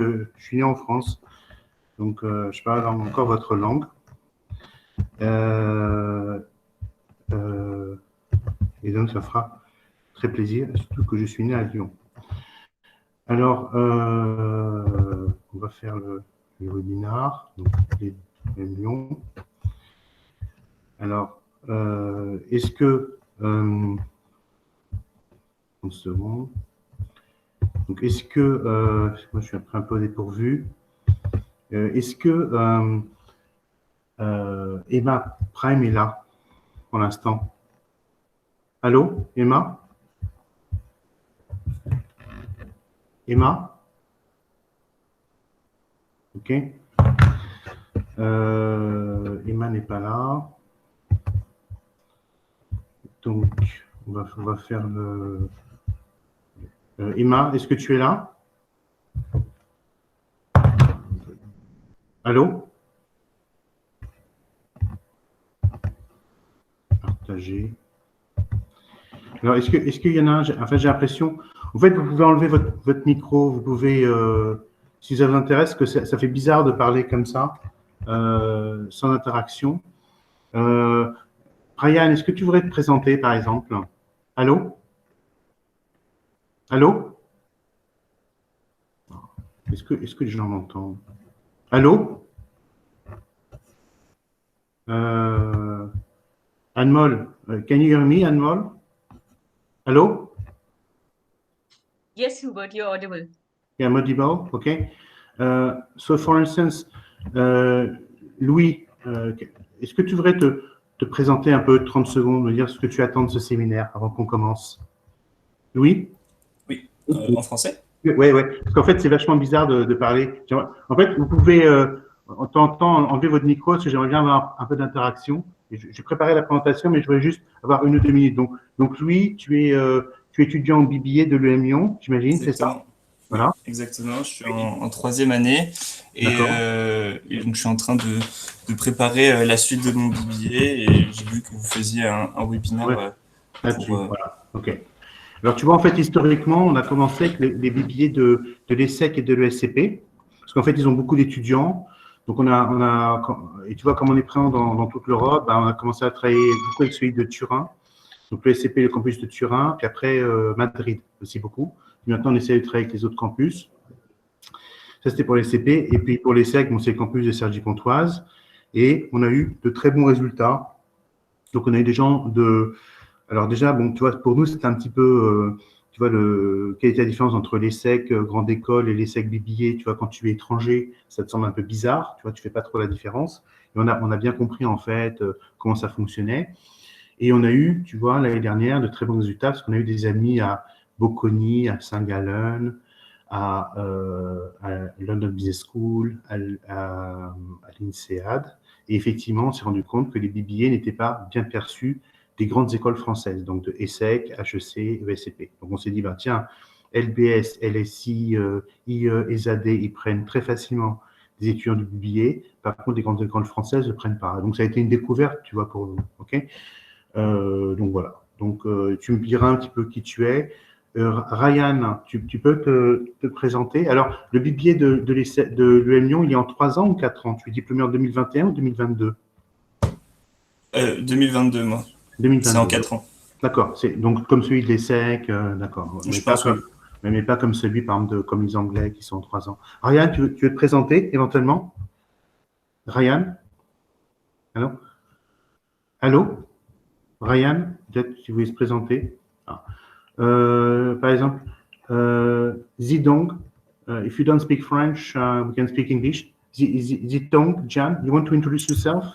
je suis né en France, donc je parle encore votre langue. Et donc, ça fera très plaisir, surtout que je suis né à Lyon. Alors, on va faire le webinaire, donc les Lyon. Alors, est-ce que... une seconde. Donc, est-ce que... moi, je suis un peu dépourvu. Est-ce que Emma Prime est là pour l'instant? Allô, Emma? Emma? Ok. Emma n'est pas là. Donc, on va faire le... Emma, est-ce que tu es là? Allô? Partager. Alors, est-ce qu'il y en a un? En fait, j'ai l'impression... En fait, vous pouvez enlever votre micro, vous pouvez... si ça vous intéresse, que ça fait bizarre de parler comme ça, sans interaction. Ryan, est-ce que tu voudrais te présenter, par exemple? Allô? Allô? Est-ce que les gens m'entendent? Allô? Anmol, can you hear me, Anmol? Hello? Yes, Hubert, you're audible. Yeah, I'm audible, okay. So, for instance, Louis, est-ce que tu voudrais te présenter un peu, 30 secondes, me dire ce que tu attends de ce séminaire avant qu'on commence? Louis? Oui, en français? Oui, parce qu'en fait, c'est vachement bizarre de parler. En fait, vous pouvez, en temps en temps, enlever votre micro, parce que j'aimerais bien avoir un peu d'interaction. J'ai préparé la présentation, mais je voudrais juste avoir 1 ou 2 minutes. Donc Louis, tu es étudiant en BBA de l'EM Lyon, j'imagine, c'est ça? Voilà. Oui, exactement, je suis en 3e année et donc je suis en train de préparer la suite de mon BBA et j'ai vu que vous faisiez un webinaire là-dessus. Voilà, ok. Alors, tu vois, en fait, historiquement, on a commencé avec les BBA de l'ESSEC et de l'ESCP, parce qu'en fait, ils ont beaucoup d'étudiants. Donc, et tu vois, comme on est présent dans toute l'Europe, on a commencé à travailler beaucoup avec celui de Turin. Donc, l'ESCP, le campus de Turin, puis après, Madrid aussi beaucoup. Et maintenant, on essaie de travailler avec les autres campus. Ça, c'était pour l'ESCP. Et puis, pour l'ESSEC, c'est le campus de Cergy-Pontoise. Et on a eu de très bons résultats. Donc, on a eu des gens de... Alors déjà, bon, tu vois, pour nous, c'est un petit peu, tu vois, quelle était la différence entre l'ESSEC grande école et l'ESSEC BBA, tu vois, quand tu es étranger, ça te semble un peu bizarre, tu vois, tu fais pas trop la différence. Et on a bien compris, en fait, comment ça fonctionnait. Et on a eu, tu vois, l'année dernière, de très bons résultats, parce qu'on a eu des amis à Bocconi, à Saint-Gallen, à London Business School, à l'INSEAD. Et effectivement, on s'est rendu compte que les BBA n'étaient pas bien perçus des grandes écoles françaises, donc de ESSEC, HEC, ESCP. Donc, on s'est dit, tiens, LBS, LSI, IE, ESAD, ils prennent très facilement des étudiants du BBA. Par contre, les grandes écoles françaises ne prennent pas. Donc, ça a été une découverte, tu vois, pour nous. OK? Donc, voilà. Donc, tu me diras un petit peu qui tu es. Ryan, tu peux te présenter. Alors, le BBA de l'EM Lyon, il est en 3 ans ou 4 ans? Tu es diplômé en 2021 ou 2022? 2022, moi. 2022. C'est en 4 ans. D'accord. C'est donc comme celui de l'ESSEC, d'accord. Mais pas comme celui, par exemple, comme les Anglais qui sont en 3 ans. Ryan, tu veux te présenter éventuellement? Ryan? Allô? Allô? Ryan, peut-être tu voulais se présenter? Par exemple, Zidong, if you don't speak French, we can speak English. Zidong, Jan, you want to introduce yourself?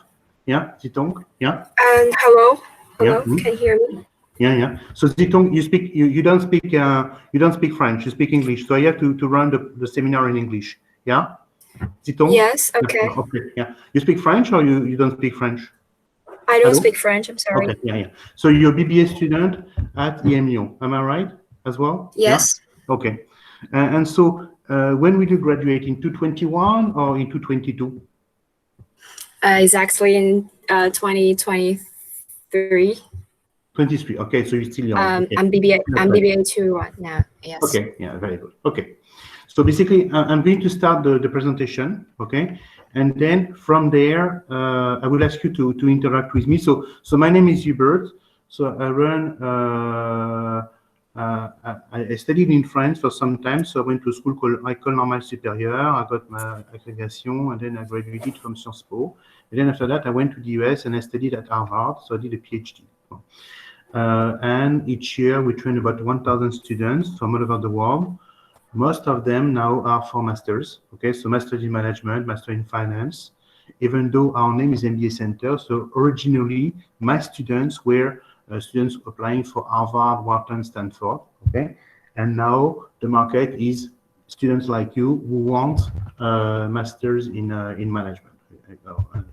Yeah, Zidong, yeah? Hello, Yeah. Can you hear me? Yeah. So Zitong, you don't speak French. You speak English. So I have to run the seminar in English. Yeah, Zitong. Yes. Okay. Okay. Yeah. You speak French or you don't speak French? I don't speak French. I'm sorry. Okay. Yeah. So you're a BBA student at EM Lyon. Am I right as well? Yes. Yeah? Okay. And so when will you graduate, in 2021 or in 2022? It's actually in 2023. 23. Okay, so you're still young. Okay. I'm BBA 2 now. Yes. Okay. Yeah. Very good. Okay. So basically, I'm going to start the presentation, okay? And then from there, I will ask you to interact with me. So my name is Hubert. So I studied in France for some time. So I went to a school called École Normale Supérieure. I got my accreditation, and then I graduated from Sciences Po. And then after that, I went to the US and I studied at Harvard. So I did a PhD. And each year we train about 1,000 students from all over the world. Most of them now are for masters, okay? So master in management, master in finance, even though our name is MBA Center. So originally, my students were students applying for Harvard, Wharton, Stanford, okay? And now the market is students like you who want masters in management,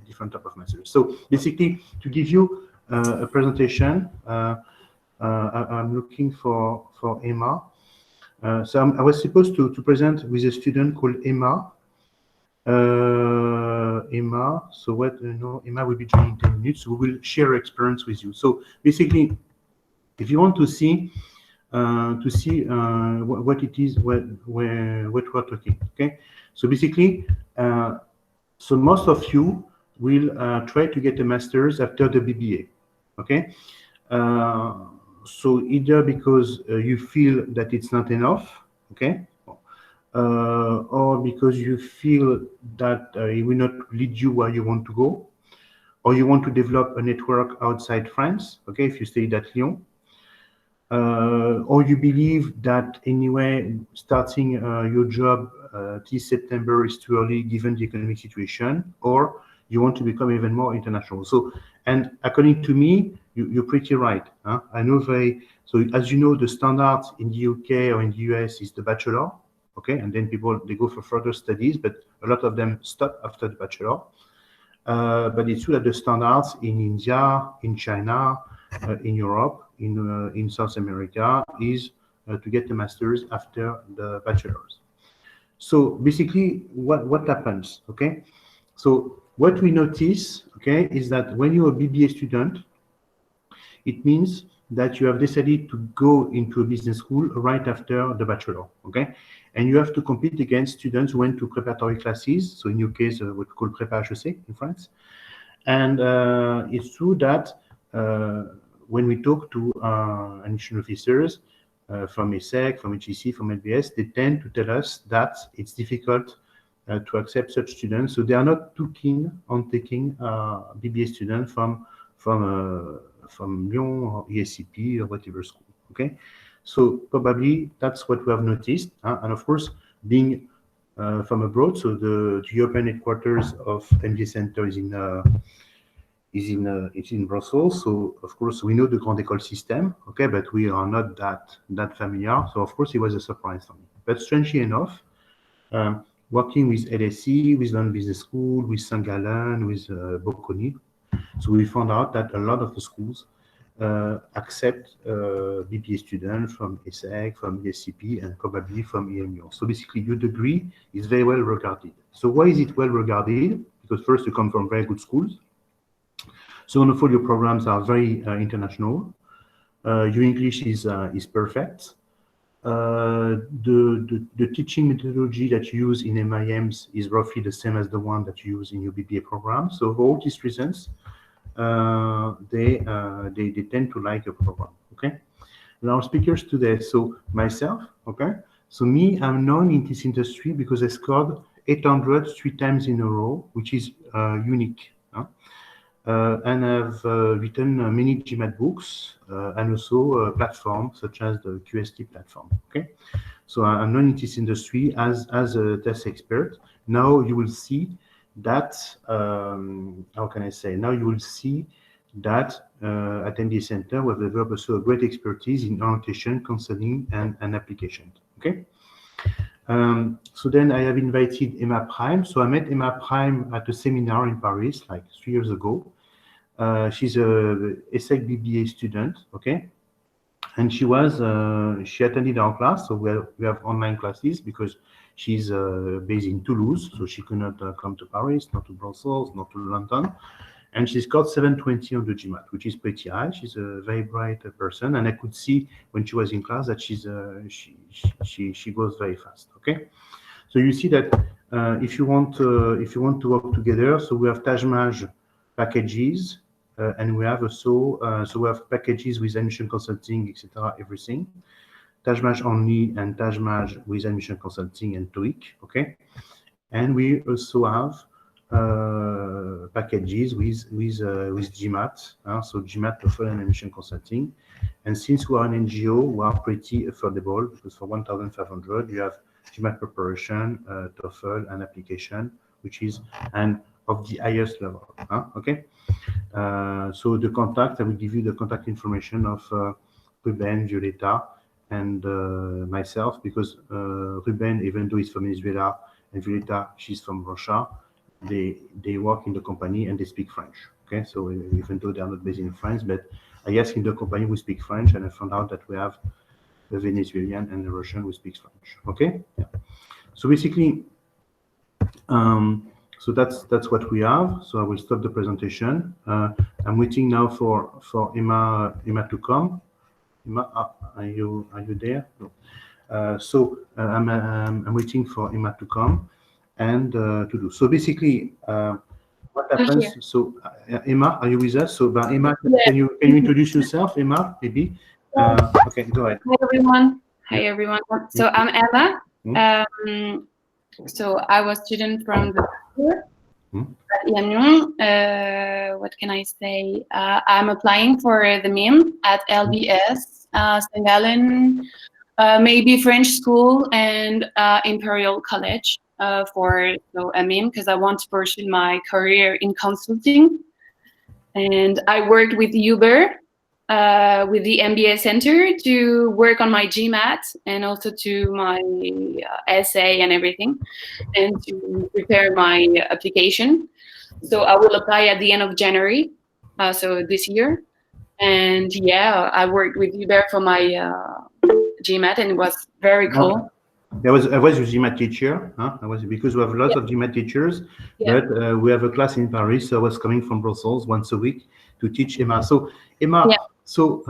different type of masters. So basically, to give you a presentation, I'm looking for Emma. So I was supposed to present with a student called Emma. Emma, so Emma will be joining in 10 minutes. We will share her experience with you. So basically, if you want to see what it is, what we're talking, okay? So basically, so most of you will try to get a master's after the BBA, okay? So either because you feel that it's not enough, okay, or because you feel that it will not lead you where you want to go, or you want to develop a network outside France, okay, if you stay at Lyon, or you believe that anyway starting your job this September is too early given the economic situation, or you want to become even more international. So, and according to me, you're pretty right. Huh? I know so as you know, the standard in the UK or in the US is the bachelor, okay? And then people, they go for further studies, but a lot of them stop after the bachelor. But it's true that the standards in India, in China, in Europe, in South America is to get a master's after the bachelor's. So basically, what happens, okay? So what we notice, okay, is that when you're a BBA student, it means that you have decided to go into a business school right after the bachelor, okay? And you have to compete against students who went to preparatory classes. So in your case, what we call Prépa HEC in France. And it's true that when we talk to admission officers from ESSEC, from HEC, from LBS, they tend to tell us that it's difficult to accept such students. So they are not too keen on taking BBA students from Lyon or ESCP or whatever school, okay? So probably that's what we have noticed. And of course, being from abroad, so the European headquarters of MBA Center is in Brussels. So of course, we know the Grande École system, okay, but we are not that familiar. So of course, it was a surprise for me. But strangely enough, working with LSE, with London Business School, with St. Gallen, with Bocconi, so we found out that a lot of the schools accept BBA students from ESSEC, from ESCP, and probably from EM Lyon. So basically, your degree is very well regarded. So why is it well regarded? Because first, you come from very good schools. Second of all, your programs are very international. Your English is perfect. The teaching methodology that you use in MIMs is roughly the same as the one that you use in your BBA program. So for all these reasons, they tend to like your program, okay? And our speakers today, so myself, okay? So me, I'm known in this industry because I scored 800 3 times in a row, which is unique. And I've written many GMAT books and also platforms such as the QST platform, okay? So I'm known in this industry as a test expert. Now you will see that, how can I say? Now you will see that at MBA Center, we have developed also a great expertise in orientation, counseling, and application, okay? So then I have invited Emma Prime. So I met Emma Prime at a seminar in Paris like 3 years ago. She's a ESSEC BBA student, okay? And she attended our class. So we have online classes because she's based in Toulouse. So she could not come to Paris, not to Brussels, not to London. and she scored 720 on the GMAT, which is pretty high. She's a very bright person, and I could see when she was in class that she goes very fast. Okay, so you see that if you want to work together, so we have Tajmaj packages, and we have also so we have packages with admission consulting, etc. Everything. Tajmaj only and Tajmaj with admission consulting and TOEIC. Okay, and we also have packages with GMAT, so GMAT, TOEFL, and admission consulting. And since we are an NGO, we are pretty affordable because for 1,500 you have GMAT preparation, TOEFL, and application, which is of the highest level. Okay. So the contact, I will give you the contact information of Ruben, Violeta, and myself, because Ruben, even though he's from Venezuela, and Violeta, she's from Russia, they work in the company and they speak French. Okay, so even though they are not based in France, but I asked in the company who speak French, and I found out that we have a Venezuelan and a Russian who speaks French. Okay, yeah. So basically, so that's what we have. So I will stop the presentation. I'm waiting now for Emma to come. Emma, are you there? No. So I'm waiting for Emma to come and to do. So basically, what happens? So Emma, are you with us? So Emma, can you introduce yourself, Emma? Maybe. Okay, go ahead. Hi everyone. Hi everyone. So I'm Emma. So I was a student from the at EM Lyon. What can I say? I'm applying for the MIM at LBS, St. Gallen, maybe French school, and Imperial College for a MIM, because I want to pursue my career in consulting. And I worked with Uber, with the MBA Center, to work on my GMAT and also to my essay and everything, and to prepare my application. So I will apply at the end of January, so this year. And yeah, I worked with Uber for my GMAT, and it was very cool. I was your GMAT teacher. Because we have lots of GMAT teachers, but we have a class in Paris. So I was coming from Brussels once a week to teach Emma. So Emma, so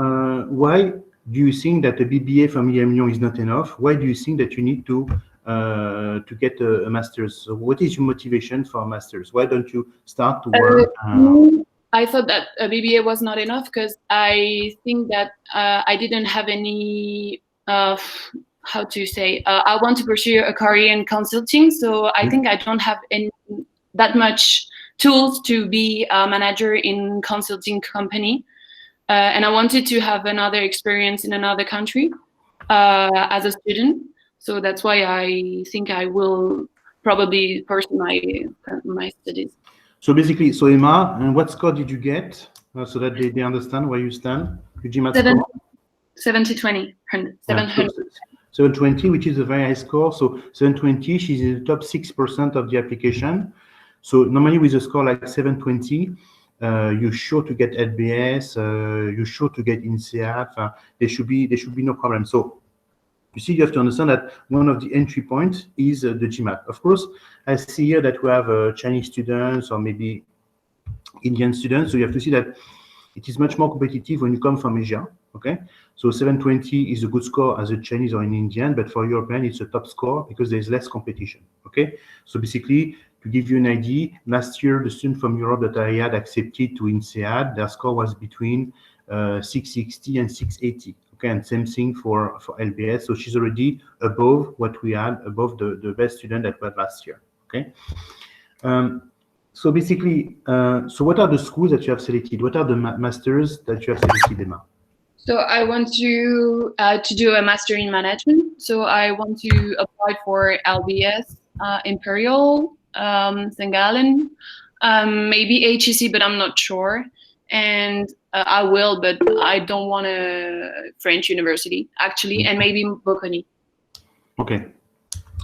why do you think that a BBA from EM Lyon is not enough? Why do you think that you need to get a master's? So what is your motivation for a master's? Why don't you start to work? I thought that a BBA was not enough because I think that I didn't have any, how to say, I want to pursue a career in consulting. So I think I don't have that much tools to be a manager in consulting company. And I wanted to have another experience in another country as a student. So that's why I think I will probably pursue my studies. So basically, so Emma, and what score did you get so that they understand where you stand? Your GMAT score? 720, 700. 720, which is a very high score. So 720, she's in the top 6% of the application. So normally with a score like 720, you're sure to get LBS, you're sure to get INSEAD. There should be no problem. So you see, you have to understand that one of the entry points is the GMAT. Of course, I see here that we have Chinese students or maybe Indian students. So you have to see that it is much more competitive when you come from Asia. Okay, so 720 is a good score as a Chinese or an Indian, but for European, it's a top score because there's less competition. Okay, so basically, to give you an idea, last year, the student from Europe that I had accepted to INSEAD, their score was between 660 and 680. Okay, and same thing for LBS. So she's already above what we had, above the best student that we had last year. Okay. So basically, so what are the schools that you have selected? What are the masters that you have selected, Emma? So I want to do a master in management. So I want to apply for LBS, Imperial, St. Gallen, maybe HEC, but I'm not sure. And I will, but I don't want a French university, actually, and maybe Bocconi. Okay.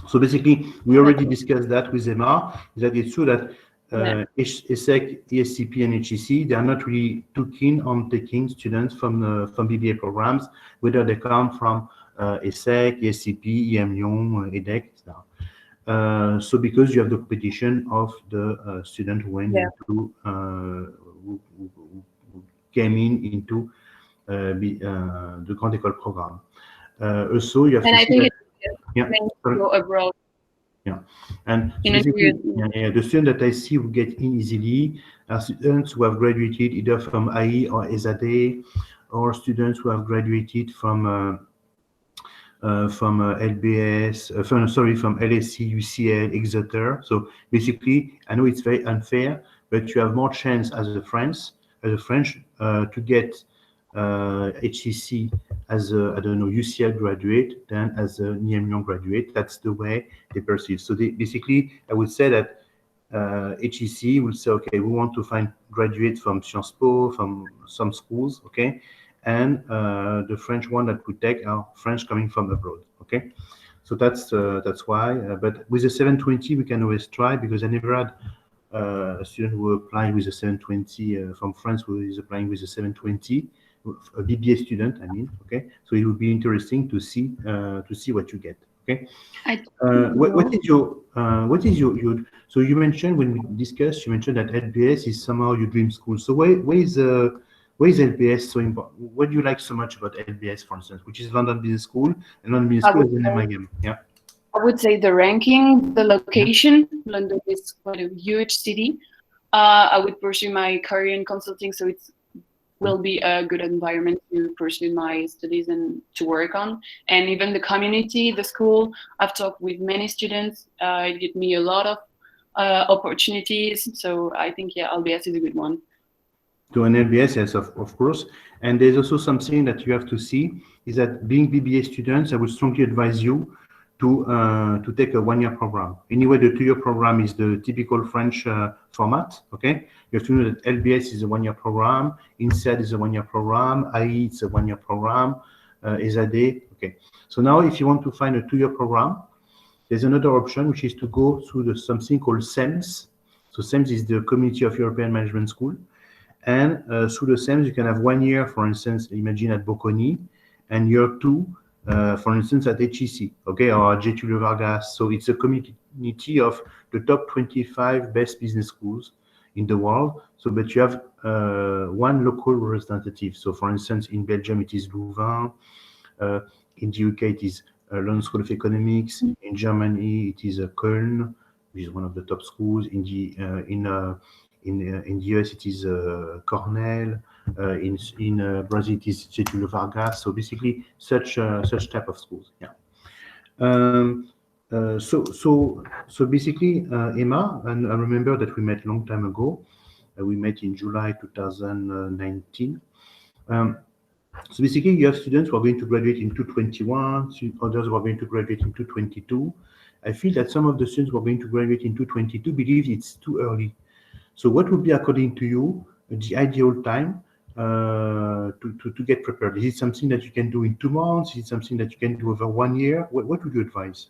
So basically, we already discussed that with Emma, that it's true that ESSEC, ESCP, and HEC, they are not really too keen on taking students from BBA programs, whether they come from ESSEC, ESCP, EM Lyon, EDEC, etc. So because you have the competition of the student who went into who came into the Grande École programme. Also, you have and to I see think that, it's go abroad. Yeah, and In a basically, year. the students that I see who get in easily are students who have graduated either from AI or ESADE, or students who have graduated from LBS, from LSE, UCL, Exeter. So basically, I know it's very unfair, but you have more chance as a French to get HCC as a, I don't know, UCL graduate than as an EM Lyon graduate. That's the way they perceive. So basically, I would say that HCC will say, okay, we want to find graduates from Sciences Po, from some schools, okay, and the French one that we take are French coming from abroad, okay. So that's why. But with the 720, we can always try, because I never had a student who applied with a 720 from France who is applying with a 720. A BBA student, I mean, okay. So it would be interesting to see what you get, okay. What is your so you mentioned, when we discussed, you mentioned that LBS is somehow your dream school. So why is LBS so important? What do you like so much about LBS, for instance, which is London Business School, and London Business School is in MIM? Yeah. I would say the ranking, the location. London is quite a huge city. I would pursue my career in consulting, so it will be a good environment to pursue my studies and to work on. And even the community, the school, I've talked with many students. It gave me a lot of opportunities. So I think, yeah, LBS is a good one. To an LBS, yes, of course. And there's also something that you have to see, is that being BBA students, I would strongly advise you to take a one-year program. Anyway, the two-year program is the typical French format, okay? You have to know that LBS is a one-year program, INSEAD is a one-year program, IE it's a one-year program, ESADE, okay. So now if you want to find a two-year program, there's another option, which is to go through something called CEMS. So CEMS is the Community of European Management School. And through the CEMS, you can have 1 year, for instance, imagine at Bocconi, and year 2, for instance, at HEC, okay, or at Getulio Vargas. So it's a community of the top 25 best business schools in the world. So, but you have one local representative. So, for instance, in Belgium, it is Louvain. In the UK, it is London School of Economics. In Germany, it is Köln, which is one of the top schools. In the US, it is Cornell. In Brazil, it is Getulio Vargas. So basically, such type of schools. Yeah. So basically, Emma, and I remember that we met a long time ago. We met in July 2019. So basically, you have students who are going to graduate in 2021, others who are going to graduate in 2022. I feel that some of the students who are going to graduate in 2022 believe it's too early. So what would be, according to you, the ideal time to get prepared? Is it something that you can do in 2 months? Is it something that you can do over 1 year? What would you advise?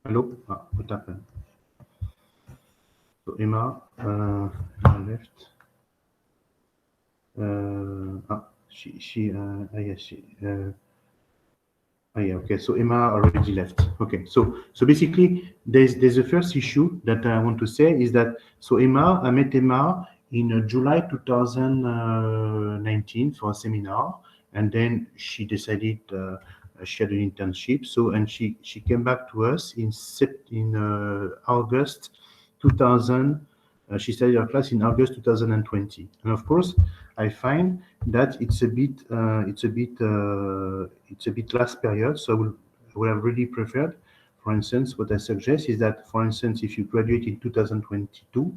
Hello? What happened? So Emma left. Yeah, okay, so Emma already left. Okay, so basically, there's a first issue that I want to say, is that, so Emma, I met Emma in July 2019 for a seminar, and then she decided she had an internship. So, and she came back to us in August 2000. She started her class in August 2020, and of course, I find that it's a bit last period. So I would have really preferred, for instance, what I suggest is that, for instance, if you graduate in 2022,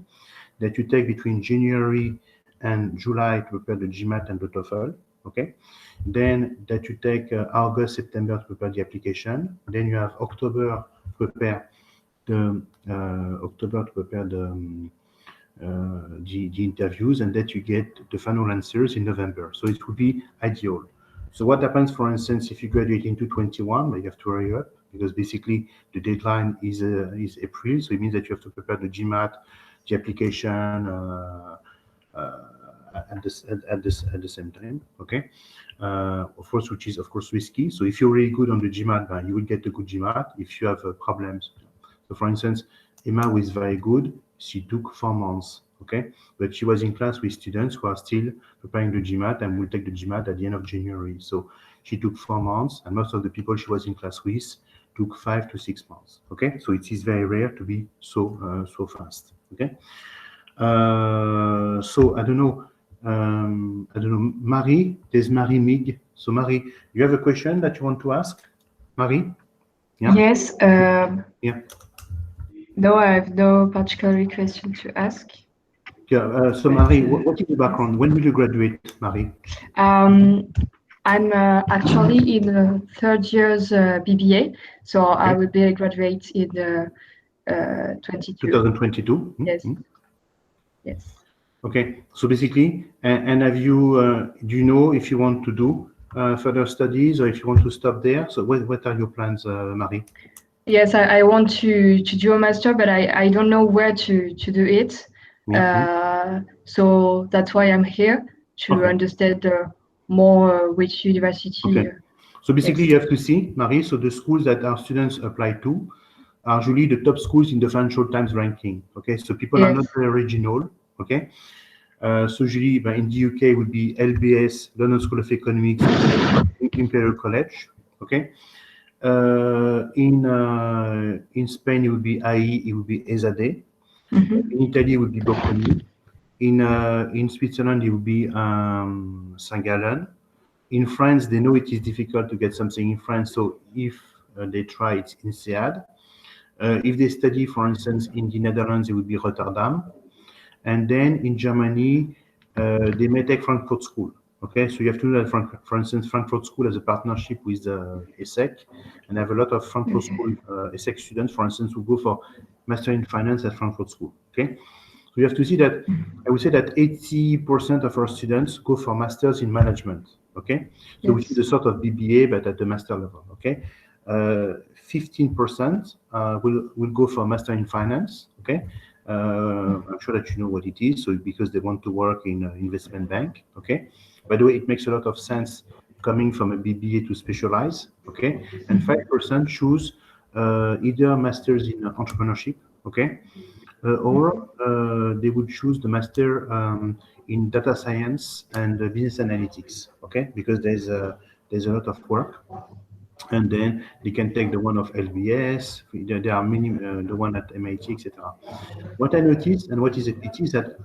that you take between January and July to prepare the GMAT and the TOEFL. Okay, then that you take August, September to prepare the application. Then you have October to prepare the interviews, and that you get the final answers in November. So it would be ideal. So what happens, for instance, if you graduate in 2021, but you have to hurry up, because basically the deadline is April. So it means that you have to prepare the GMAT, the application at the same time. Okay, of course, which is of course risky. So if you're really good on the GMAT, you will get a good GMAT. If you have problems, so for instance, Emma, who is very good, she took 4 months, okay? But she was in class with students who are still preparing the GMAT and will take the GMAT at the end of January. So she took 4 months, and most of the people she was in class with took 5 to 6 months, okay? So it is very rare to be so fast, okay? So I don't know, Marie, there's Marie Mig. So Marie, you have a question that you want to ask? Marie? Yeah? Yes. Yeah. No, I have no particular question to ask. Yeah, so Marie, what is your background? When will you graduate, Marie? I'm actually in the 3rd year's BBA, so Okay. I will be a graduate in 2022? Yes. Yes. Okay, so basically, and have you, do you know if you want to do further studies or if you want to stop there? So what are your plans, Marie? Yes, I want to do a master, but I don't know where to do it. So that's why I'm here, to understand more which university. Okay. So basically, you have to see, Marie, so the schools that our students apply to are usually the top schools in the Financial Times ranking. Okay, so people are not very original. Okay, so usually in the UK it would be LBS, London School of Economics, Imperial College. Okay, in Spain it would be IE, it would be ESADE. In Italy it would be Bocconi. In Switzerland it would be St. Gallen. In France, they know it is difficult to get something in France, so if they try, it's INSEAD. If they study, for instance, in the Netherlands, it would be Rotterdam. And then in Germany, they may take Frankfurt School. Okay, so you have to know that, for instance, Frankfurt School has a partnership with ESSEC, and have a lot of Frankfurt School ESSEC students, for instance, who go for Master in Finance at Frankfurt School. Okay, so you have to see that, I would say that 80% of our students go for Masters in Management. Okay, so which is a sort of BBA, but at the master level. Okay, 15% will go for Master in Finance. Okay, I'm sure that you know what it is. So because they want to work in an investment bank. Okay, by the way, it makes a lot of sense coming from a BBA to specialize. Okay, and 5% choose either Masters in Entrepreneurship. Okay, or they would choose the Master in Data Science and Business Analytics. Okay, because there's a lot of work. And then they can take the one of LBS. There are many, the one at MIT, etc. What I noticed, and what is a pity, is that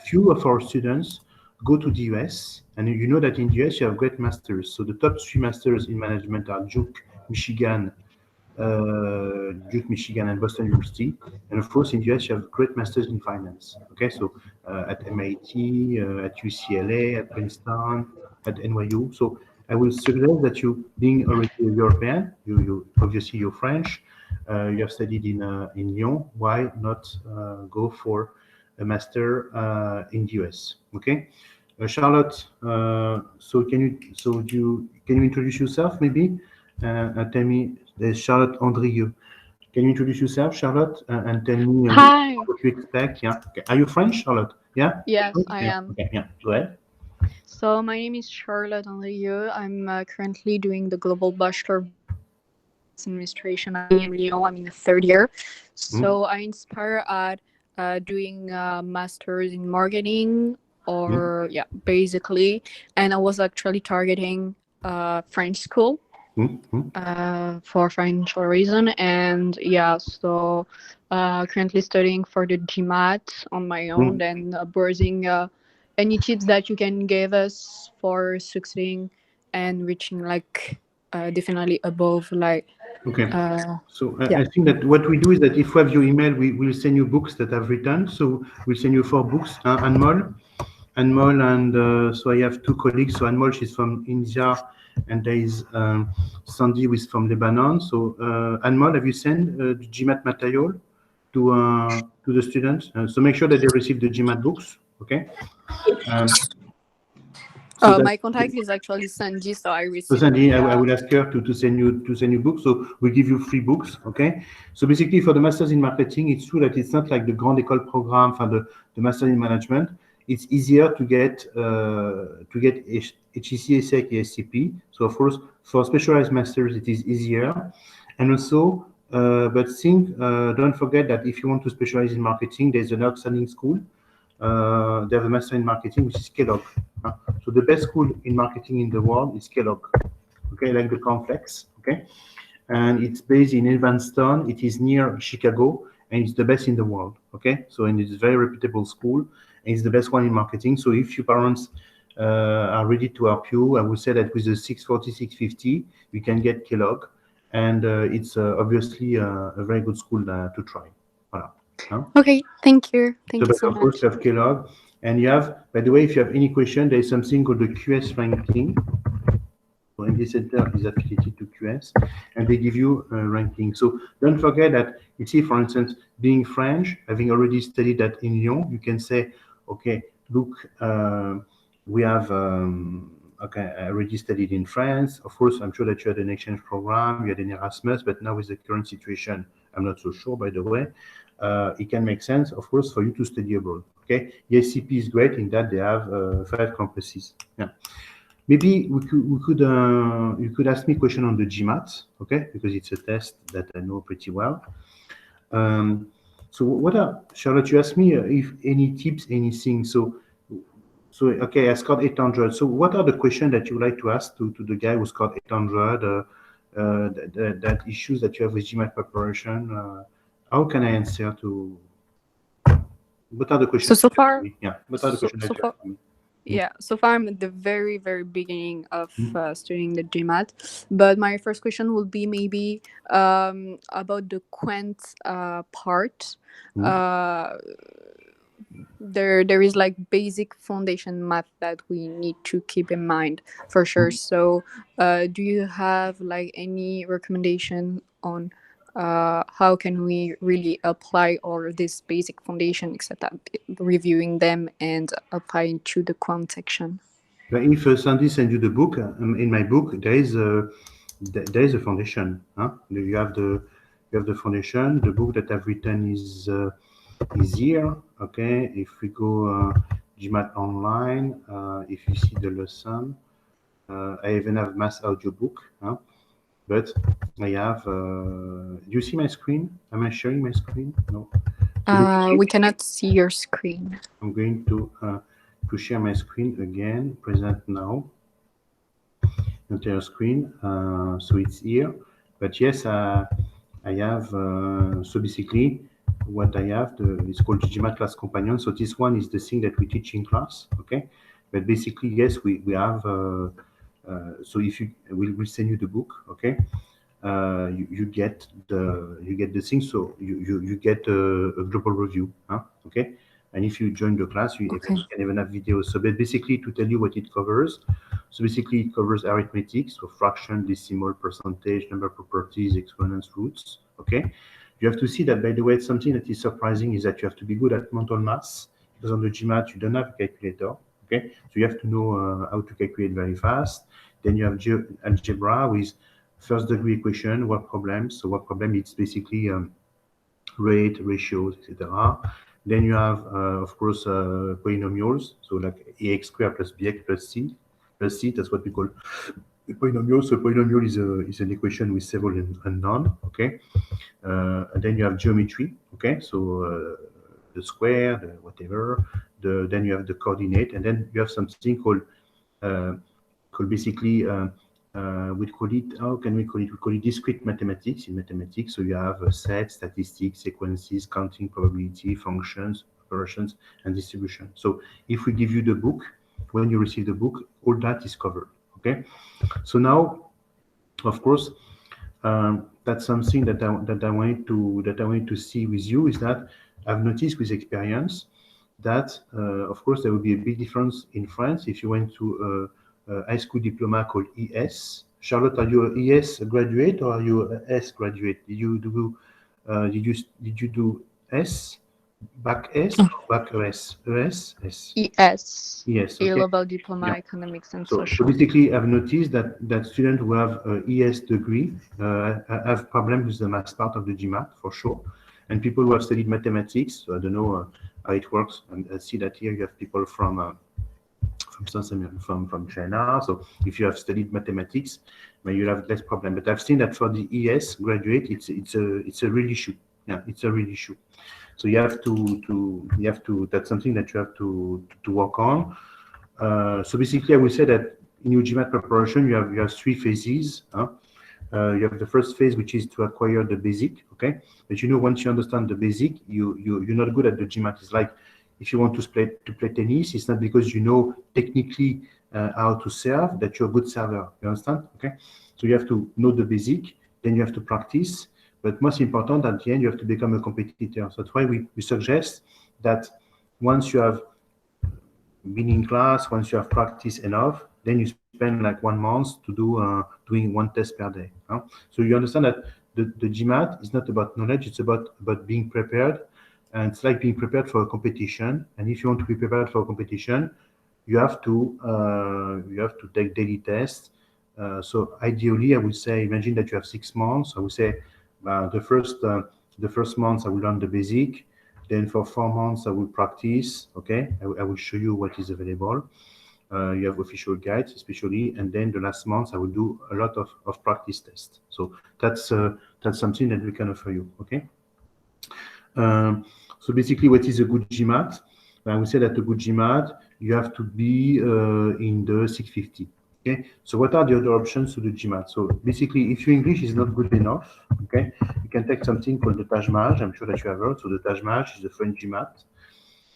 few of our students go to the US, and you know that in the US you have great masters. So the top 3 masters in management are Duke, Michigan, and Boston University. And of course, in the US, you have great masters in finance. Okay, so at MIT, at UCLA, at Princeton, at NYU. So I will suggest that you, being already a European, you obviously you're French, you have studied in Lyon. Why not go for a master in the US? Okay, Charlotte. So can you introduce yourself maybe? Tell me. There's Charlotte Andrieux. Can you introduce yourself, Charlotte, and tell me Hi. what you expect? Yeah. Okay. Are you French, Charlotte? Yeah. Yes, Okay. I am. Okay. Yeah. Go ahead. So my name is Charlotte Henrieux. I'm currently doing the Global Bachelor Administration at EM Lyon. I'm in the 3rd year. So I inspire at doing masters in marketing, or basically. And I was actually targeting French school. For financial reason, and so currently studying for the GMAT on my own, and browsing any tips that you can give us for succeeding and reaching definitely above Okay. So I think that what we do is that if we have your email, we will send you books that I've written. So we'll send you 4 books. Anmol, and so I have 2 colleagues. So Anmol, she's from India, and there is Sandy, who is from Lebanon. So Anmol, have you sent the GMAT material to the students? So make sure that they receive the GMAT books. Okay. My contact is actually Sandy, so I received. So Sandy, I will ask her to send you books. So we'll give you free books. Okay. So basically, for the masters in marketing, it's true that it's not like the Grande École program for the master in management. It's easier to get HEC, ESSEC, ESCP. So of course, for specialized masters, it is easier. And also, but don't forget that if you want to specialize in marketing, there's an outstanding school. They have a master in marketing, which is Kellogg. So the best school in marketing in the world is Kellogg. Okay, like the complex. Okay, and it's based in Evanston. It is near Chicago, and it's the best in the world. Okay, so and it's a very reputable school, and it's the best one in marketing. So if your parents are ready to help you, I would say that with the 640, 650, you can get Kellogg, and it's obviously a very good school to try. Voilà. Huh? Okay, thank you. Thank you so Of course, much. you have Kellogg, and you have, by the way, if you have any question, there is something called the QS ranking. So MBA Center is affiliated to QS, and they give you a ranking. So don't forget that, you see, for instance, being French, having already studied that in Lyon, you can say, okay, look, we have, okay, I already studied in France. Of course, I'm sure that you had an exchange program, you had an Erasmus, but now with the current situation, I'm not so sure, by the way. It can make sense, of course, for you to study abroad. Okay, ESCP is great in that they have 5 campuses. Yeah. Maybe you could ask me a question on the GMAT, okay? Because it's a test that I know pretty well. So what are, Charlotte, you asked me if any tips, anything. So okay, I scored 800. So what are the questions that you would like to ask to the guy who scored 800? That issues that you have with GMAT preparation? How can I answer to? What are the questions? So far, yeah. What are the questions that you have for me? Yeah, so far I'm at the very, very beginning of studying the GMAT, but my first question will be maybe about the quant part. There is like basic foundation math that we need to keep in mind for sure. So do you have like any recommendation on how can we really apply all of this basic foundation, except that reviewing them and applying to the quant section? If Sandy sends you the book, in my book there is a foundation. You have the foundation. The book that I've written is here. Okay, if we go GMAT online, if you see the lesson, I even have math audio book. But I have. Do you see my screen? Am I sharing my screen? No. We cannot see your screen. I'm going to share my screen again. Present now. Entire screen. So it's here. But yes, I have. So basically, what I have, it's called GMAT Class Companion. So this one is the thing that we teach in class. Okay. But basically, yes, we have. So if we'll send you the book. Okay. You get the thing, so you get a global review, okay? And if you join the class, you can even have videos. So basically, to tell you what it covers, so basically it covers arithmetic, so fraction, decimal, percentage, number properties, exponents, roots, okay? You have to see that, by the way, something that is surprising is that you have to be good at mental maths, because on the GMAT you don't have a calculator, okay? So you have to know how to calculate very fast. Then you have algebra with first degree equation, word problems. So word problem, it's basically rate, ratios, etc. Then you have, of course, polynomials. So like ax squared plus bx plus c. That's what we call a polynomial. So polynomial is an equation with several unknown. Okay. And then you have geometry. Okay. So the square, the whatever. Then you have the coordinate, and then you have something called basically. We call it, how can we call it? We call it discrete mathematics in mathematics. So you have sets, statistics, sequences, counting, probability, functions, operations, and distribution. So if we give you the book, when you receive the book, all that is covered. Okay. So now, of course, that's something that I wanted to see with you, is that I've noticed with experience that, of course, there will be a big difference in France if you went to high school diploma called ES. Charlotte, are you an ES graduate or are you an S graduate? Did you do S, back S, or back ES? ES? ES. Yes. Okay. A-level diploma, economics and social. So basically, I've noticed that students who have ES degree have problems with the math part of the GMAT for sure, and people who have studied mathematics. So I don't know how it works. And I see that here you have people from instance, from China. So if you have studied mathematics, you'll have less problem. But I've seen that for the ES graduate, it's a real issue. Yeah, it's a real issue. So you have to that's something that you have to work on. So basically, I would say that in your GMAT preparation, you have 3 phases. You have the first phase, which is to acquire the basic. Okay, but once you understand the basic, you're not good at the GMAT. It's like if you want to play tennis, it's not because you know technically how to serve that you're a good server. You understand? Okay, so you have to know the basic, then you have to practice. But most important, at the end, you have to become a competitor. So that's why we suggest that once you have been in class, once you have practiced enough, then you spend like 1 month to do doing 1 test per day. So you understand that the GMAT is not about knowledge; it's about being prepared, and it's like being prepared for a competition. And if you want to be prepared for a competition, you have to take daily tests. So ideally, I would say, imagine that you have 6 months. I would say the first month I will learn the basic. Then for 4 months I will practice. Okay, I will show you what is available. You have official guides, especially, and then the last month I will do a lot of practice tests. So that's something that we can offer you. Okay. So basically, what is a good GMAT? I would say that a good GMAT, you have to be in the 650. Okay, so what are the other options to the GMAT? So basically, if your English is not good enough, okay, you can take something called the Tajmaj. I'm sure that you have heard. So the Tajmaj is the French GMAT.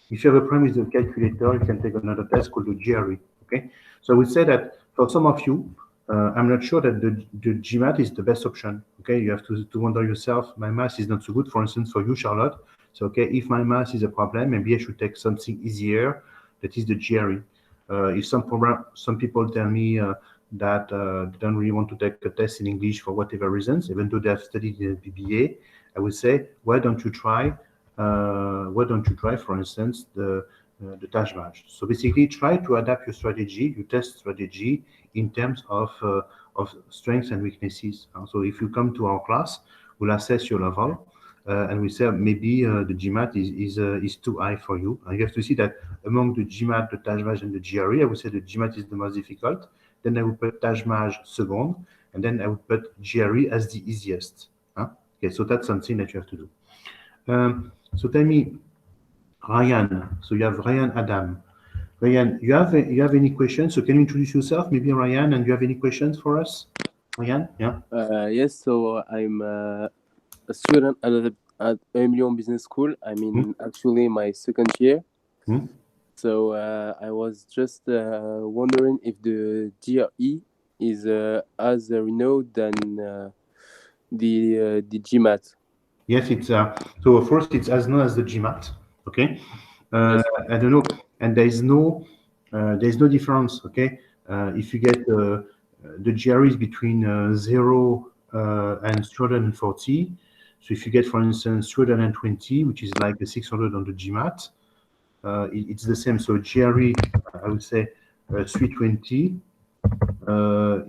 If you have a problem with the calculator, you can take another test called the GRE. Okay, so I would say that for some of you, I'm not sure that the GMAT is the best option. Okay, you have to wonder yourself, my math is not so good. For instance, for you, Charlotte, so okay, if my math is a problem, maybe I should take something easier. That is the GRE. If some people tell me that they don't really want to take a test in English for whatever reasons, even though they have studied in a BBA, I would say, why don't you try, for instance, the Tajmaj? So basically, try to adapt your strategy, your test strategy, in terms of strengths and weaknesses. So if you come to our class, we'll assess your level. And we say maybe the GMAT is too high for you. And you have to see that among the GMAT, the Tajmaj, and the GRE, I would say the GMAT is the most difficult. Then I would put Tajmaj second, and then I would put GRE as the easiest. Okay, so that's something that you have to do. So tell me, Ryan. So you have Ryan Adam. Ryan, you have any questions? So can you introduce yourself, maybe Ryan, and you have any questions for us? Ryan, yeah. Yes. So I'm a student at EM Lyon Business School. I'm in actually my 2nd year. So I was just wondering if the GRE is as renowned than the GMAT. Yes, it's so first it's as known as the GMAT. Okay, Yes. I don't know, and there is no difference. Okay, if you get the GRE is between 0 and 340. So if you get, for instance, 320, which is like a 600 on the GMAT, it's the same. So GRE, I would say 320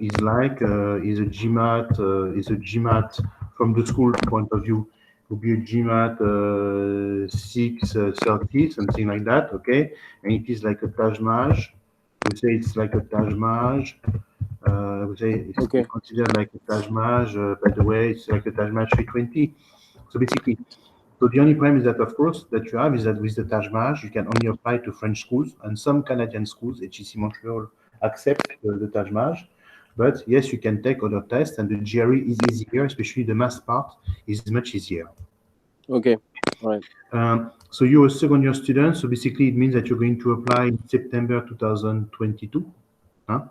is like is a GMAT from the school point of view. It would be a GMAT 630, something like that. Okay, and it is like a Tajmaj. I would say it's like a Tajmaj. I would say it's considered like a Tajmaj. By the way, it's like a Tajmaj 320. So basically, so the only problem is that, of course, that you have is that with the Tajmaj, you can only apply to French schools, and some Canadian schools, HEC Montreal, accept the Tajmaj. But yes, you can take other tests, and the GRE is easier, especially the math part is much easier. Okay, all right. So you're a 2nd year student, so basically it means that you're going to apply in September 2022.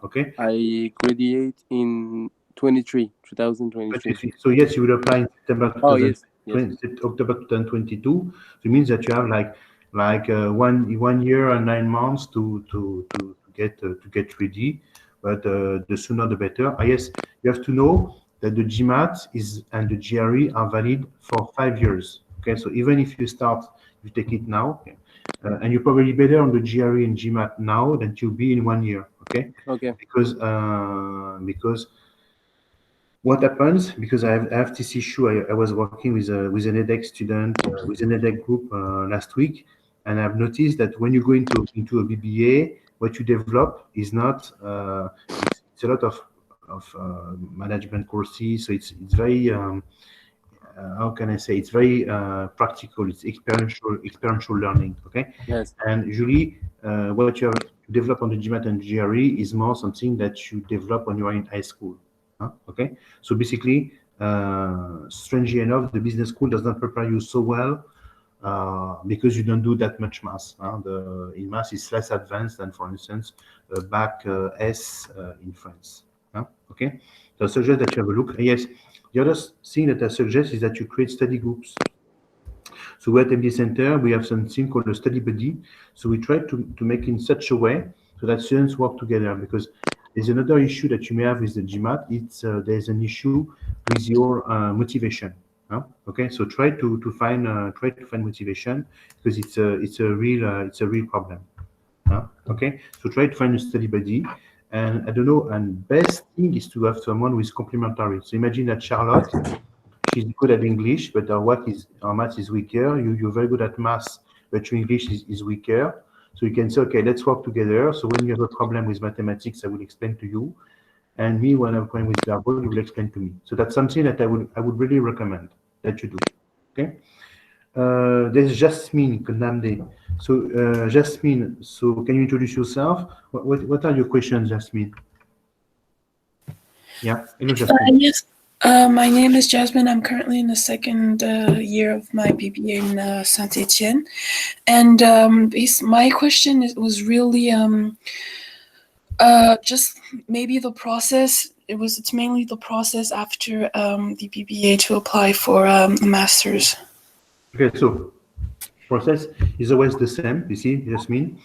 Okay. I graduate in 2023. So yes, you will apply in September 2020, yes. October 2022. So it means that you have like 1 year and 9 months to get ready. But the sooner the better. Yes, you have to know that the GMAT and the GRE are valid for 5 years. Okay, so even if you take it now, and you're probably better on the GRE and GMAT now than you'll be in 1 year. Okay. Okay. Because what happens? Because I have this issue. I was working with an edX student, with an edX group last week, and I've noticed that when you go into a BBA, what you develop is not, it's a lot of management courses, so it's very, how can I say, it's very practical, it's experiential learning, okay? Yes. And usually what you have to develop on the GMAT and GRE is more something that you develop when you are in high school, okay? So basically, strangely enough, the business school does not prepare you so well because you don't do that much math. In math, it's less advanced than, for instance, bac S in France. Okay, so I suggest that you have a look. Yes, the other thing that I suggest is that you create study groups. So we at MBA Center, we have something called a study buddy. So we try to make in such a way so that students work together, because there's another issue that you may have with the GMAT. It's there's an issue with your motivation. Okay, so try to find motivation, because it's a real problem. Okay, so try to find a study buddy. And I don't know, and best thing is to have someone with complementary. So imagine that Charlotte, she's good at English, but her math is weaker. You're very good at math, but your English is weaker. So you can say, okay, let's work together. So when you have a problem with mathematics, I will explain to you. And me, when I have a problem with verbal, you will explain to me. So that's something that I would really recommend that you do. Okay. There's Jasmine Kondamde. So Jasmine, so can you introduce yourself? What are your questions, Jasmine? Yeah, hello, Jasmine. Yes, my name is Jasmine. I'm currently in the second year of my BBA in Saint-Etienne. And my question was really just maybe the process. It's mainly the process after the BBA to apply for a master's. Okay, so process is always the same, you see, Jasmine.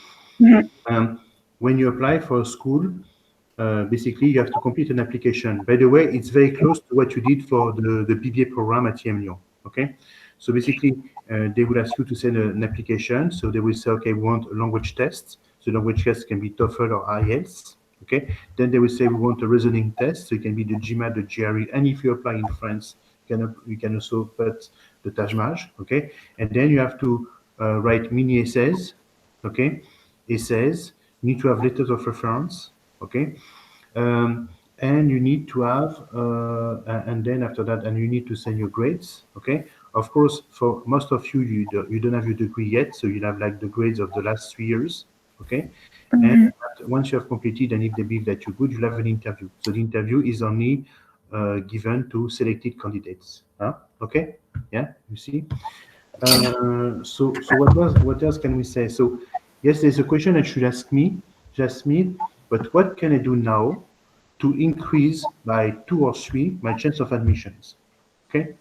When you apply for a school, basically you have to complete an application. By the way, it's very close to what you did for the BBA program at EM Lyon, okay? So basically, they will ask you to send an application. So they will say, okay, we want a language test. So language test can be TOEFL or IELTS, okay? Then they will say, we want a reasoning test. So it can be the GMAT, the GRE, and if you apply in France, you can also put the Tajmaj, okay? And then you have to write mini essays, okay? Essays, you need to have letters of reference, okay? And you need to have, and then after that, and you need to send your grades, okay? Of course, for most of you, you don't have your degree yet, so you'll have like the grades of the last 3 years, okay? And once you have completed, and if they believe that you're good, you'll have an interview. So the interview is only given to selected candidates, okay? Yeah, you see? So what else can we say? So yes, there's a question that should ask me, Jasmine, but what can I do now to increase by 2 or 3 my chance of admissions? Okay.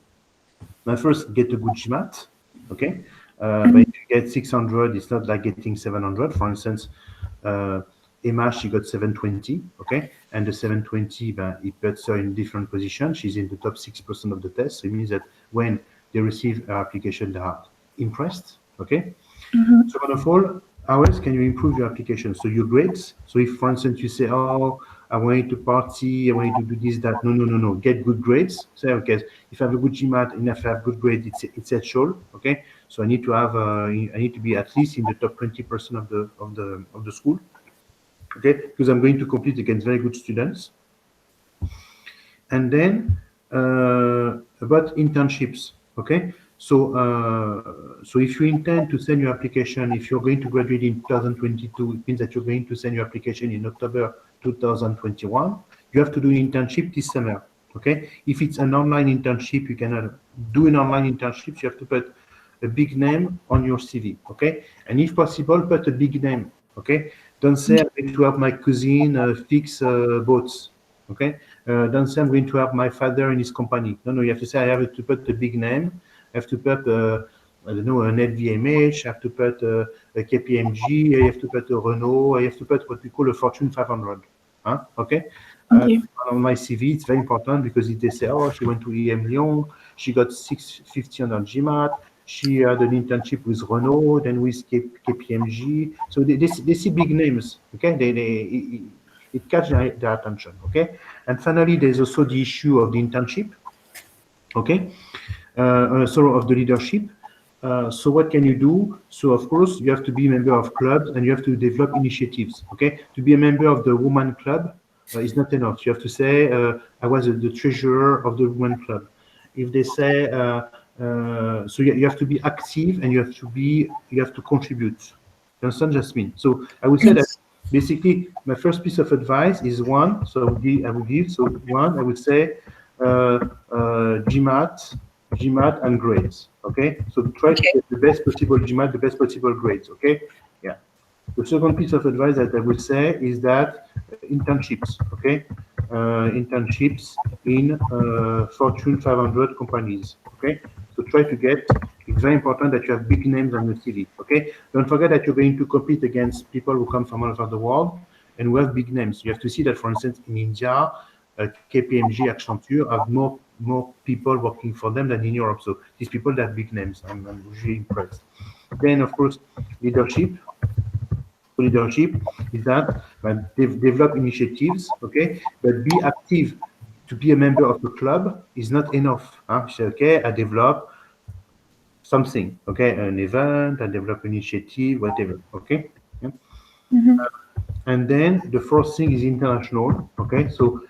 Now first get a good GMAT. Okay. But if you get 600, it's not like getting 700. For instance, Emma, she got 720. Okay. And the 720, it puts her in different position. She's in the top 6% of the test. So it means that when they receive her application, they are impressed. Okay. Second of all, how else can you improve your application? So your grades. So if, for instance, you say, oh, I want to party, I want to do this, that. No. Get good grades. Say, okay, if I have a good GMAT and if I have good grades, it's essential. Okay. So I need to have, I need to be at least in the top 20% of the school. Okay, because I'm going to compete against very good students. And then about internships. Okay. So if you intend to send your application, if you're going to graduate in 2022, it means that you're going to send your application in October 2021. You have to do an internship this summer. Okay. If it's an online internship, you cannot do an online internship. You have to put a big name on your CV. Okay. And if possible, put a big name. Okay. Don't say I'm going to have my cousin fix boats. Okay. Don't say I'm going to have my father in his company. No. You have to say I have to put a big name. I have to put, I don't know, an LVMH, I have to put a KPMG, I have to put a Renault, I have to put what we call a Fortune 500. Okay? On my CV, it's very important because if they say, oh, she went to EM Lyon, she got 650 on her GMAT, she had an internship with Renault, then with KPMG. So they see big names, okay? It catches their attention, okay? And finally, there's also the issue of the internship, okay? Sort of the leadership. So what can you do? So of course you have to be a member of clubs and you have to develop initiatives. Okay, to be a member of the woman club is not enough. You have to say I was the treasurer of the woman club. If they say so, you have to be active and you have to contribute. You understand, Jasmine? So I would say that basically my first piece of advice is one. So I would give. So one, I would say GMAT and grades. Okay, so try to get the best possible GMAT, the best possible grades. Okay, yeah. The second piece of advice that I would say is that internships. Okay, internships in Fortune 500 companies. Okay, so try to get. It's very important that you have big names on your CV. Okay, don't forget that you're going to compete against people who come from all over the world and who have big names. You have to see that, for instance, in India, KPMG, Accenture have more people working for them than in Europe. So these people that have big names. I'm usually impressed. Then, of course, leadership. Leadership is that develop initiatives, okay, but be active. To be a member of the club is not enough. Huh? Say, okay, I develop something, okay, an event, I develop initiative, whatever, okay. Yeah. And then the fourth thing is international, okay. So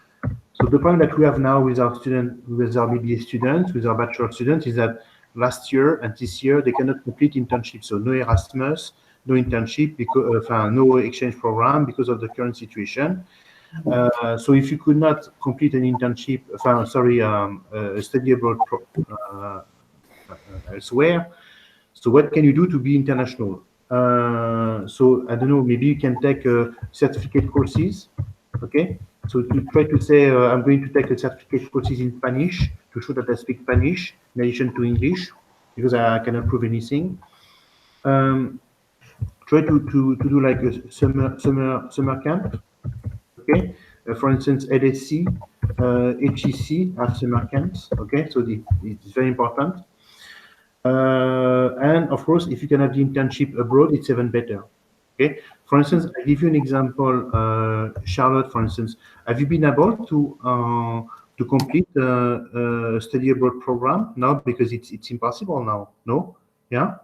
the problem that we have now with our BBA students, with our bachelor students, is that last year and this year they cannot complete internship. So no Erasmus, no internship, because no exchange program because of the current situation. So if you could not complete an internship, a study abroad elsewhere, so what can you do to be international? So I don't know, maybe you can take certificate courses, okay? So to try to say, I'm going to take a certificate courses in Spanish to show that I speak Spanish in addition to English, because I cannot prove anything. Try to do like a summer camp, okay? For instance, LSC, HEC have summer camps, okay? So it's very important. And of course, if you can have the internship abroad, it's even better. Okay. For instance, I give you an example. Charlotte, for instance, have you been able to complete a study abroad program now, because it's impossible now? No. Yeah.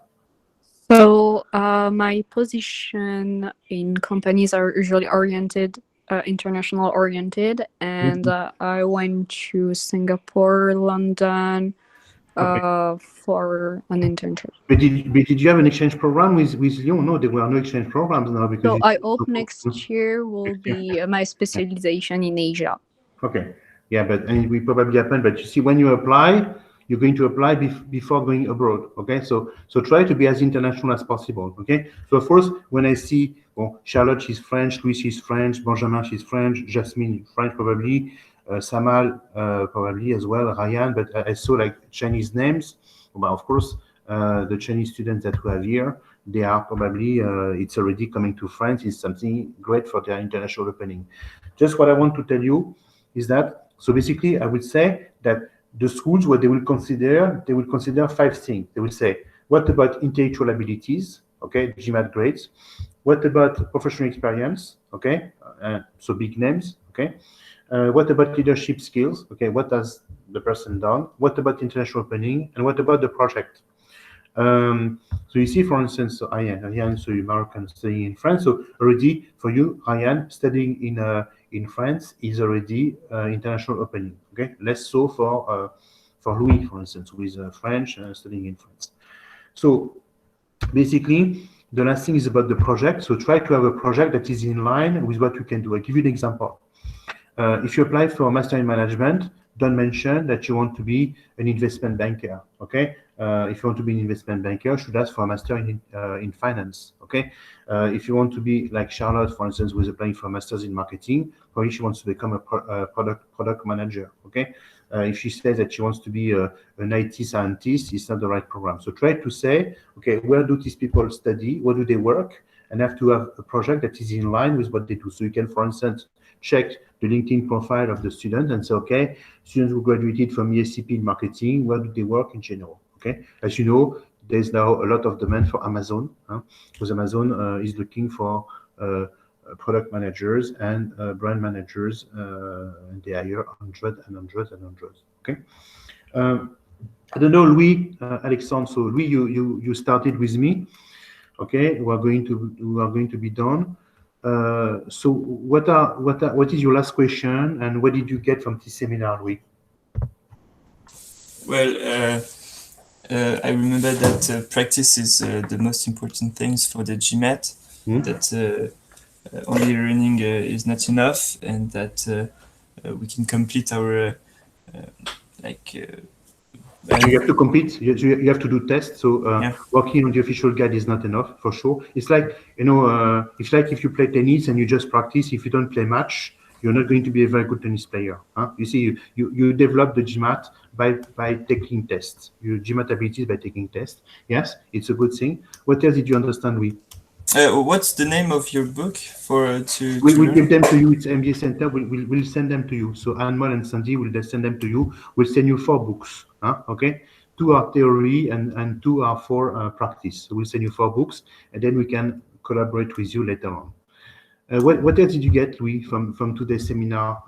So my position in companies are usually oriented, international oriented, and I went to Singapore, London, for an internship. But did you have an exchange program with Lyon? No, there were no exchange programs now, because. So I hope next year will be my specialization in Asia. Okay. Yeah, and it will probably happen. But you see, when you apply, you're going to apply before going abroad. Okay, so try to be as international as possible. Okay, so of course, when I see, well, Charlotte, she's French, Louis, she's French, Benjamin, she's French, Jasmine, French probably, Samal probably as well, Ryan, but I saw like Chinese names. Well, of course, the Chinese students that we have here, they are probably, it's already coming to France. It's something great for their international opening. Just what I want to tell you is that, so basically, I would say that the schools, what they will consider 5 things. They will say, what about intellectual abilities? Okay, GMAT grades. What about professional experience? Okay, so big names. Okay. What about leadership skills? Okay, what has the person done? What about international opening? And what about the project? So you see, for instance, so Ryan, so you're Moroccan studying in France. So already for you, Ryan, studying in France is already international opening. Okay, less so for Louis, for instance, who is French studying in France. So basically, the last thing is about the project. So try to have a project that is in line with what you can do. I'll give you an example. If you apply for a master in management, don't mention that you want to be an investment banker. Okay, if you want to be an investment banker, you should ask for a master in finance. Okay, if you want to be like Charlotte, for instance, who is applying for a master's in marketing, probably she wants to become a product manager. Okay, if she says that she wants to be an IT scientist, it's not the right program. So try to say, okay, where do these people study? Where do they work? And have to have a project that is in line with what they do. So you can, for instance, check the LinkedIn profile of the student and say, okay, students who graduated from ESCP in marketing, where do they work in general? Okay, as you know, there's now a lot of demand for Amazon, because Amazon is looking for product managers and brand managers, and they hire hundreds and hundreds and hundreds. Okay, I don't know, Louis, Alexandre. So Louis, you started with me. Okay, we are going to be done. So what is your last question, and what did you get from this seminar, Louis? Well, I remember that practice is the most important things for the GMAT. That only learning is not enough, and that we can complete our you have to compete. You have to do tests. So yeah. Working on the official guide is not enough, for sure. It's like, you know, it's like if you play tennis and you just practice. If you don't play much, you're not going to be a very good tennis player. Huh? You see, you develop the GMAT by taking tests. Your GMAT abilities by taking tests. Yes, it's a good thing. What else did you understand, Louis? What's the name of your book for We'll give them to you. It's MBA Center. We'll send them to you. So Anmol and Sandy will send them to you. We'll send you 4 books. Okay, 2 are theory and 2 are for practice. So we'll send you 4 books, and then we can collaborate with you later on. What else did you get, Louis, from today's seminar?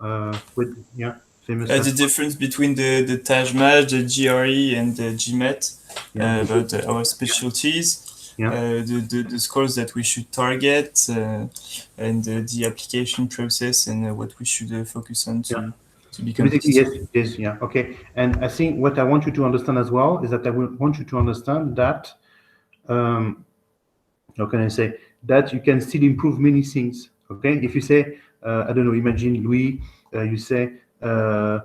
The difference between the TAJMAT, the GRE, and the GMAT, about our specialties. Yeah. The scores that we should target, and the application process, and what we should focus on to become. Basically, yes, yeah, okay. And I think what I want you to understand as well is that I want you to understand that, how can I say, that you can still improve many things, okay? If you say, I don't know, imagine, Louis, you say, I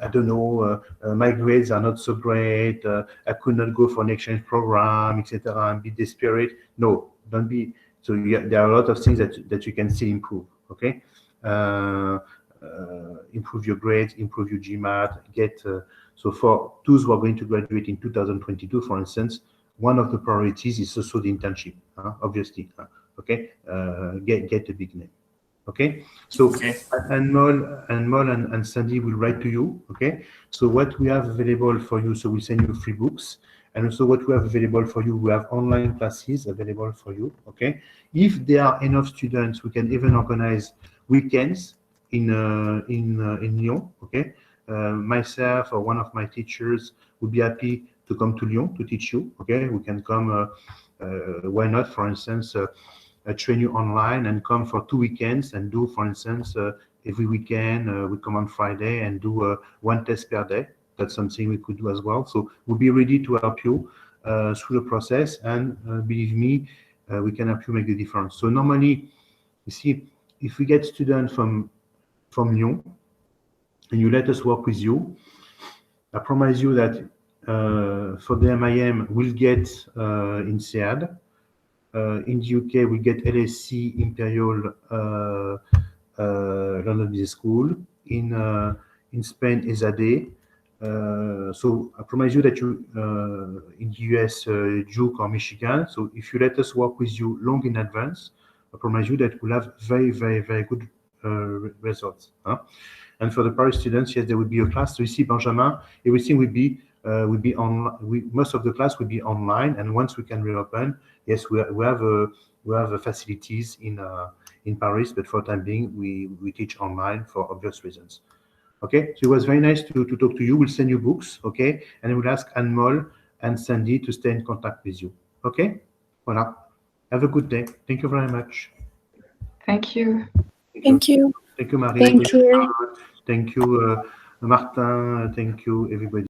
don't know, my grades are not so great, I could not go for an exchange program, etc., and be desperate. No, don't be. So there are a lot of things that you can still improve, okay? Improve your grades, improve your GMAT, so for those who are going to graduate in 2022, for instance, one of the priorities is also the internship, obviously, okay? Get a big name. Okay, so Anmol and Sandy will write to you. Okay, so what we have available for you, so we'll send you 3 books, and also what we have available for you, we have online classes available for you. Okay, if there are enough students, we can even organize weekends in Lyon. Okay, myself or one of my teachers would be happy to come to Lyon to teach you. Okay, we can come. Why not? For instance. Train you online and come for 2 weekends and do, for instance, every weekend we come on Friday and do 1 test per day. That's something we could do as well. So we'll be ready to help you through the process, and believe me, we can help you make the difference. So normally, you see, if we get students from Lyon and you let us work with you, I promise you that for the MIM, we'll get in SEAD. In the UK, we get LSE Imperial London Business School. In Spain, ESADE. So I promise you that you in the US, Duke or Michigan. So if you let us work with you long in advance, I promise you that we'll have very, very, very good results. And for the Paris students, yes, there will be a class. So you see, Benjamin, everything will be on. Most of the class will be online, and once we can reopen, yes, we have facilities in Paris, but for the time being, we teach online for obvious reasons. Okay, so it was very nice to talk to you. We'll send you books, okay, and we'll ask Anmol and Sandy to stay in contact with you. Okay, voilà. Have a good day. Thank you very much. Thank you. Thank you. Thank you, Marie. Thank you. Thank you, Martin. Thank you, everybody.